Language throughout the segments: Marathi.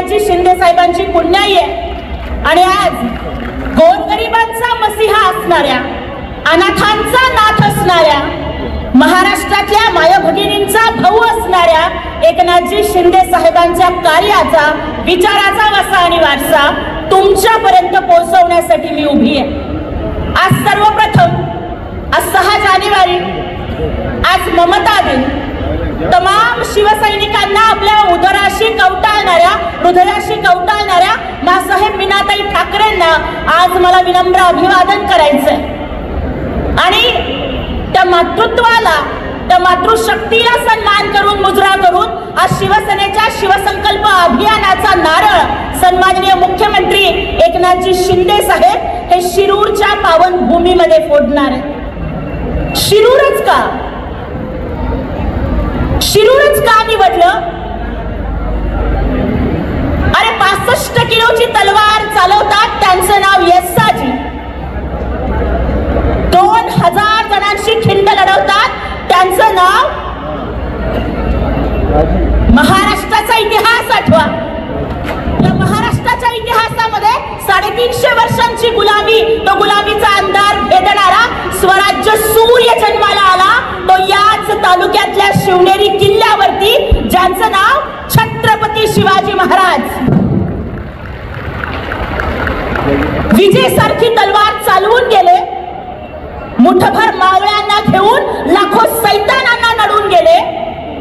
एकनाथजी शिंदे साहेबांची पुण्याई आहे आणि आज गोरगरिबांचा मसीहा असणाऱ्या, अनाथांचा नाथ असणाऱ्या, महाराष्ट्रातल्या माया भगिनींचा भाऊ असणाऱ्या एकनाथजी शिंदे साहेबांच्या कार्याचा, विचाराचा वसा आणि वारसा तुमच्यापर्यंत पोहोचवण्यासाठी मी उभी आहे। आज सर्वप्रथम आज 6 जानेवारी, आज ममता दिन, तमाम शिवसैनिकांना आपल्या उदराशी कवटाळणाऱ्या, हृदयाशी कवटाळणाऱ्या मासाहेब मीनाताई ठाकरेंना आज मला विनम्र अभिवादन करायचंय आणि त्या मातृत्वाला, त्या मातृशक्तीला सन्मान करून, मुजरा करून आज शिवसेनेच्या शिवसंकल्प अभियानाचा नारळ सन्माननीय मुख्यमंत्री एकनाथजी शिंदे साहेब हे शिरूरच्या पावन भूमीमध्ये फोडणार आहे। शिरूरच का? शिरूरच का निवडलं? अरे 65 किलोची तलवार चालवतात, त्यांचं नाव येसाजी। 2000 जणांशी खिंड लढवतात, त्यांचं नाव महाराष्ट्राचा इतिहास आठवा। या महाराष्ट्राच्या इतिहासामध्ये 350 वर्षांची गुलामी, तो गुलामीचा अंधार भेदणारा स्वराज्य सूर्य जन्माला आला, तो याच तालुक्यातल्या शिवनेरी किल्ल्यावरती, ज्यांचं नाव छत्रपती शिवाजी महाराज। विजेसारखी तलवार चालवून गेले, मुठभर मावळ्यांना घेऊन लाखो सैतानांना नडून गेले।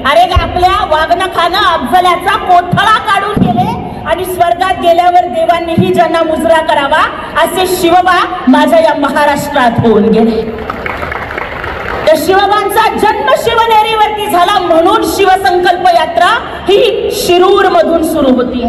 अरे आपल्या वागणखानं अफजल्याचा कोथळा काढून गेले आणि स्वर्गात गेल्यावर देवांनीही ज्यांना मुजरा करावा असे शिवबा माझ्या या महाराष्ट्रात होऊन गेले। त्या शिवबांचा जन्म शिवनेरीवरती झाला म्हणून शिवसंकल्प यात्रा ही शिरूर मधून सुरू होती।